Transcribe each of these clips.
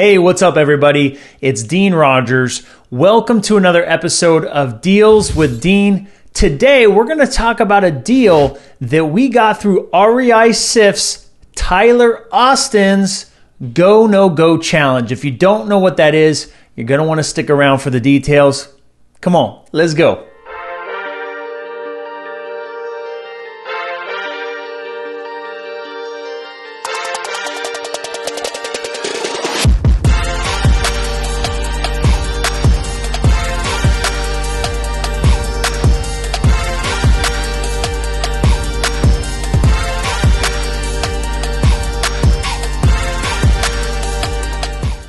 Hey, what's up everybody? It's Dean Rogers. Welcome to another episode of Deals with Dean. Today, we're going to talk about a deal that we got through REI Sif's Tyler Austin's Go No Go Challenge. If you don't know what that is, you're going to want to stick around for the details. Come on, let's go.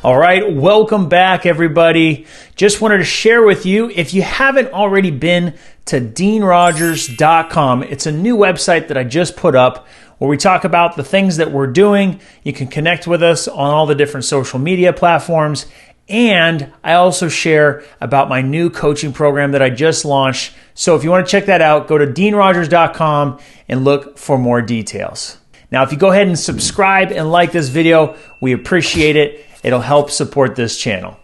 All right, welcome back everybody. Just wanted to share with you, if you haven't already been to deanrogers.com, it's a new website that I just put up where we talk about the things that we're doing. You can connect with us on all the different social media platforms. And I also share about my new coaching program that I just launched. So if you want to check that out, go to deanrogers.com and look for more details. Now, if you go ahead and subscribe and like this video, we appreciate it. It'll help support this channel.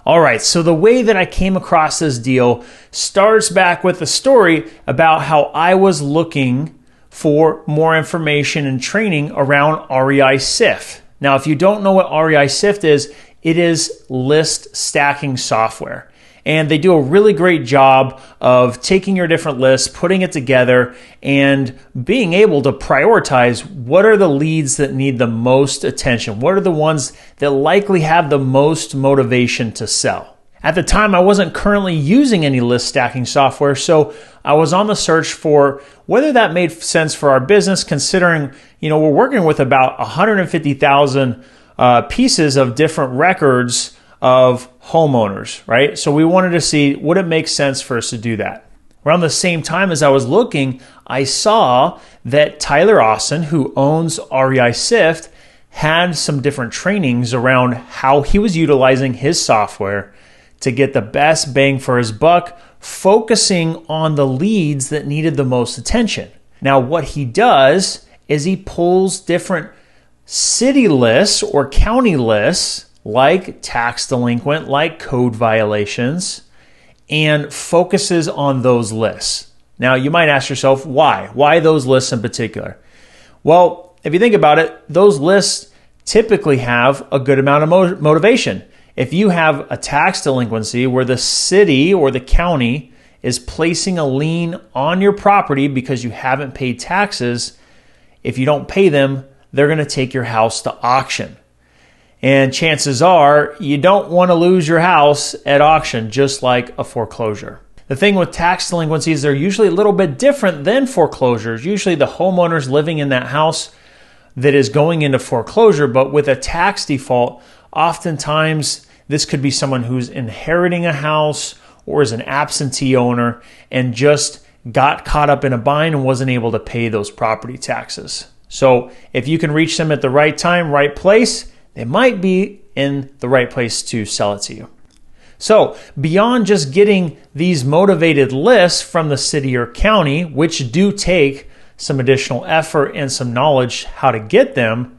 All right, so the way that I came across this deal starts back with a story about how I was looking for more information and training around REI Sif. Now, if you don't know what REI Sif is, it is list stacking software. And they do a really great job of taking your different lists, putting it together, and being able to prioritize what are the leads that need the most attention. What are the ones that likely have the most motivation to sell? At the time, I wasn't currently using any list stacking software, so I was on the search for whether that made sense for our business, considering, we're working with about 150,000 pieces of different records of homeowners, right? So we wanted to see, would it make sense for us to do that? Around the same time as I was looking, I saw that Tyler Austin, who owns REI Sif, had some different trainings around how he was utilizing his software to get the best bang for his buck, focusing on the leads that needed the most attention. Now, what he does is he pulls different city lists or county lists like tax delinquent, like code violations, and focuses on those lists. Now, you might ask yourself, why? Why those lists in particular? Well, if you think about it, those lists typically have a good amount of motivation. If you have a tax delinquency where the city or the county is placing a lien on your property because you haven't paid taxes, if you don't pay them, they're going to take your house to auction. And chances are you don't want to lose your house at auction, just like a foreclosure. The thing with tax delinquencies, they're usually a little bit different than foreclosures. Usually the homeowner's living in that house that is going into foreclosure, but with a tax default, oftentimes this could be someone who's inheriting a house or is an absentee owner and just got caught up in a bind and wasn't able to pay those property taxes. So if you can reach them at the right time, right place, they might be in the right place to sell it to you. So beyond just getting these motivated lists from the city or county, which do take some additional effort and some knowledge how to get them,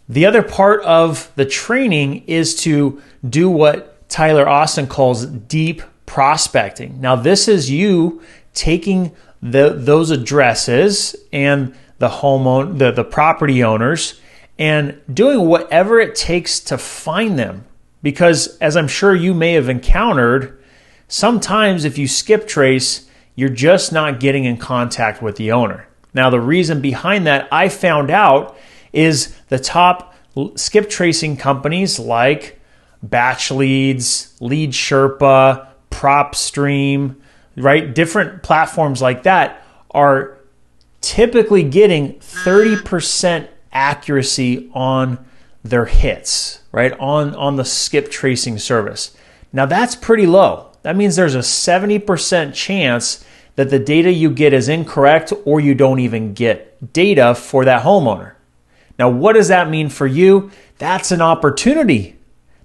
the other part of the training is to do what Tyler Austin calls deep prospecting. Now, this is you taking those addresses and the property owners and doing whatever it takes to find them. Because as I'm sure you may have encountered, sometimes if you skip trace, you're just not getting in contact with the owner. Now, the reason behind that I found out is the top skip tracing companies like Batch Leads, Lead Sherpa, PropStream, right? Different platforms like that are typically getting 30% accuracy on their hits, right? On the skip tracing service. Now that's pretty low. That means there's a 70% chance that the data you get is incorrect or you don't even get data for that homeowner. Now, what does that mean for you? That's an opportunity.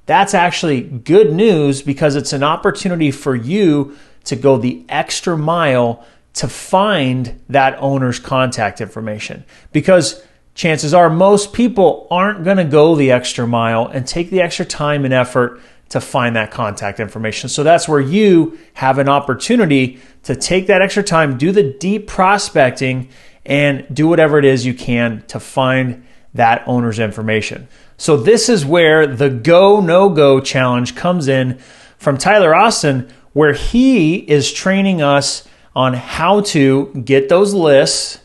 That's actually good news because it's an opportunity for you to go the extra mile to find that owner's contact information. Because chances are most people aren't going to go the extra mile and take the extra time and effort to find that contact information. So that's where you have an opportunity to take that extra time, do the deep prospecting, and do whatever it is you can to find that owner's information. So this is where the go, no go challenge comes in from Tyler Austin, where he is training us on how to get those lists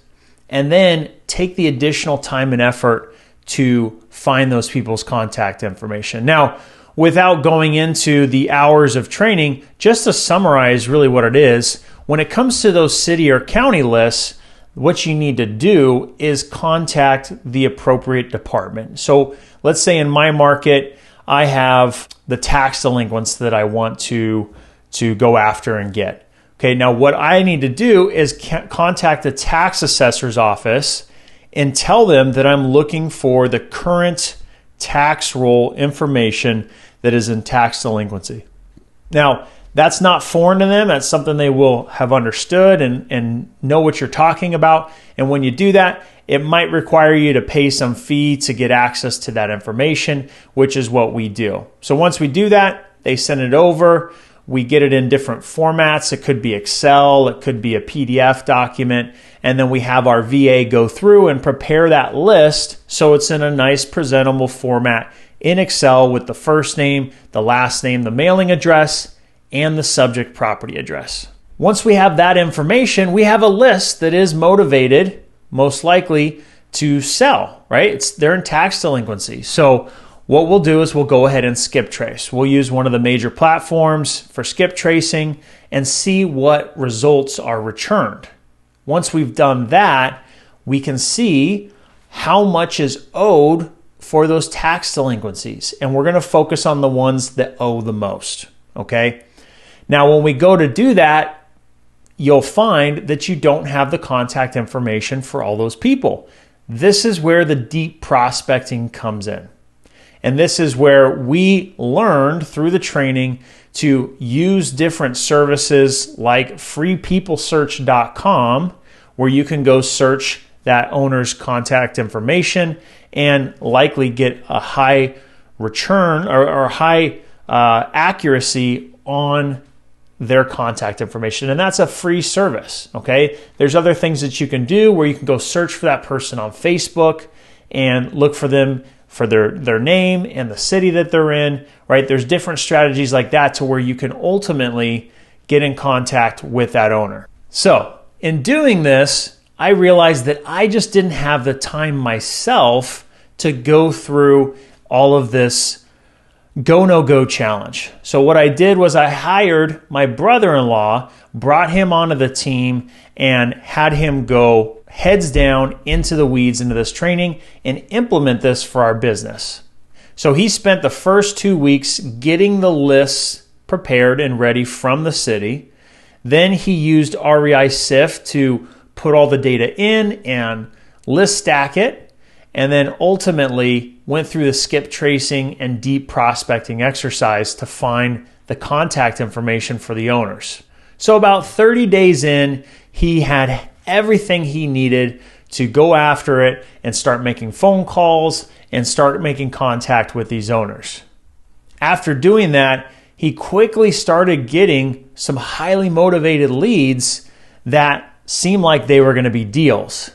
and then take the additional time and effort to find those people's contact information. Now, without going into the hours of training, just to summarize really what it is, when it comes to those city or county lists, what you need to do is contact the appropriate department. So let's say in my market, I have the tax delinquents that I want to go after and get. Okay, now what I need to do is contact the tax assessor's office and tell them that I'm looking for the current tax roll information that is in tax delinquency. Now, that's not foreign to them. That's something they will have understood and know what you're talking about. And when you do that, it might require you to pay some fee to get access to that information, which is what we do. So once we do that, they send it over. We get it in different formats. It could be Excel, it could be a PDF document, and then we have our VA go through and prepare that list so it's in a nice presentable format in Excel with the first name, the last name, the mailing address, and the subject property address. Once we have that information, we have a list that is motivated, most likely, to sell, right? They're in tax delinquency. So what we'll do is we'll go ahead and skip trace. We'll use one of the major platforms for skip tracing and see what results are returned. Once we've done that, we can see how much is owed for those tax delinquencies. And we're going to focus on the ones that owe the most, okay? Now, when we go to do that, you'll find that you don't have the contact information for all those people. This is where the deep prospecting comes in. And this is where we learned through the training to use different services like freepeoplesearch.com, where you can go search that owner's contact information and likely get a high return or high accuracy on their contact information. And that's a free service, okay? There's other things that you can do where you can go search for that person on Facebook and look for them for their name and the city that they're in, right? There's different strategies like that to where you can ultimately get in contact with that owner. So in doing this, I realized that I just didn't have the time myself to go through all of this go, no go challenge. So what I did was I hired my brother-in-law, brought him onto the team, and had him go heads down into the weeds into this training and implement this for our business. So he spent the first 2 weeks getting the lists prepared and ready from the city. Then he used REI Sift to put all the data in and list stack it. And then ultimately went through the skip tracing and deep prospecting exercise to find the contact information for the owners. So about 30 days in, he had everything he needed to go after it and start making phone calls and start making contact with these owners. After doing that, he quickly started getting some highly motivated leads that seemed like they were going to be deals.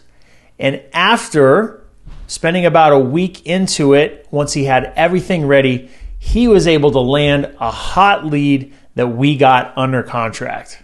And after spending about a week into it, once he had everything ready, he was able to land a hot lead that we got under contract.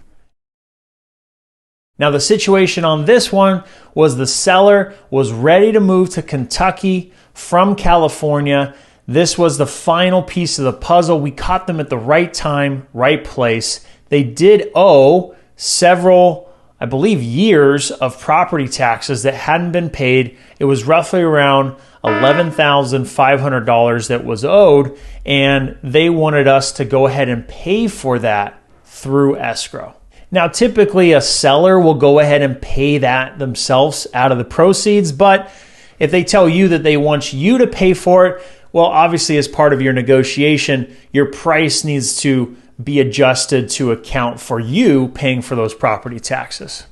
Now, the situation on this one was the seller was ready to move to Kentucky from California. This was the final piece of the puzzle. We caught them at the right time, right place. They did owe several, I believe, years of property taxes that hadn't been paid. It was roughly around $11,500 that was owed, and they wanted us to go ahead and pay for that through escrow. Now, typically a seller will go ahead and pay that themselves out of the proceeds, but if they tell you that they want you to pay for it, well, obviously as part of your negotiation, your price needs to be adjusted to account for you paying for those property taxes.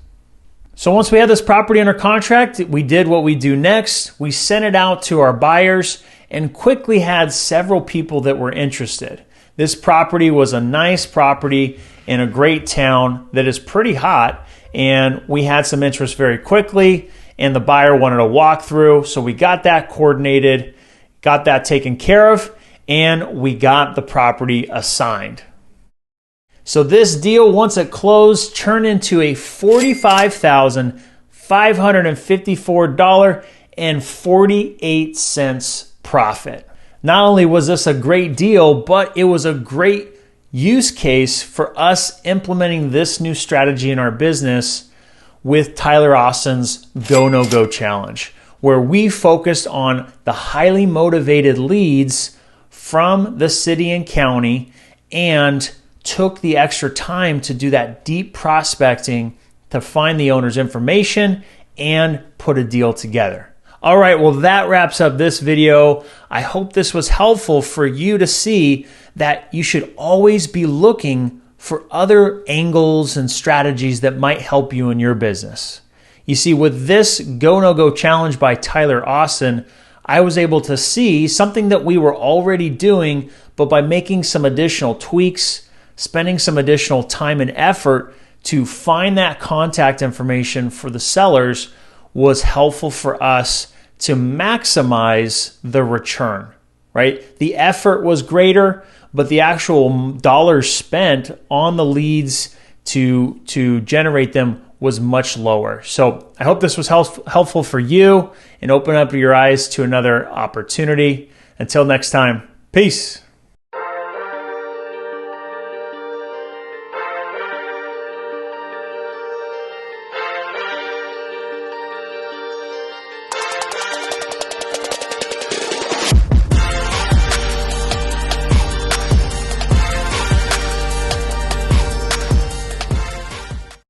So once we had this property under contract, we did what we do next. We sent it out to our buyers and quickly had several people that were interested. This property was a nice property in a great town that is pretty hot, and we had some interest very quickly, and the buyer wanted a walkthrough, so we got that coordinated, got that taken care of, and we got the property assigned. So this deal, once it closed, turned into a $45,554.48 profit. Not only was this a great deal, but it was a great use case for us implementing this new strategy in our business with Tyler Austin's Go No Go Challenge, where we focused on the highly motivated leads from the city and county and took the extra time to do that deep prospecting to find the owner's information and put a deal together. All right, well, that wraps up this video. I hope this was helpful for you to see that you should always be looking for other angles and strategies that might help you in your business. You see, with this Go No Go Challenge by Tyler Austin, I was able to see something that we were already doing, but by making some additional tweaks, spending some additional time and effort to find that contact information for the sellers was helpful for us to maximize the return, right? The effort was greater, but the actual dollars spent on the leads to generate them was much lower. So I hope this was helpful for you and open up your eyes to another opportunity. Until next time, peace.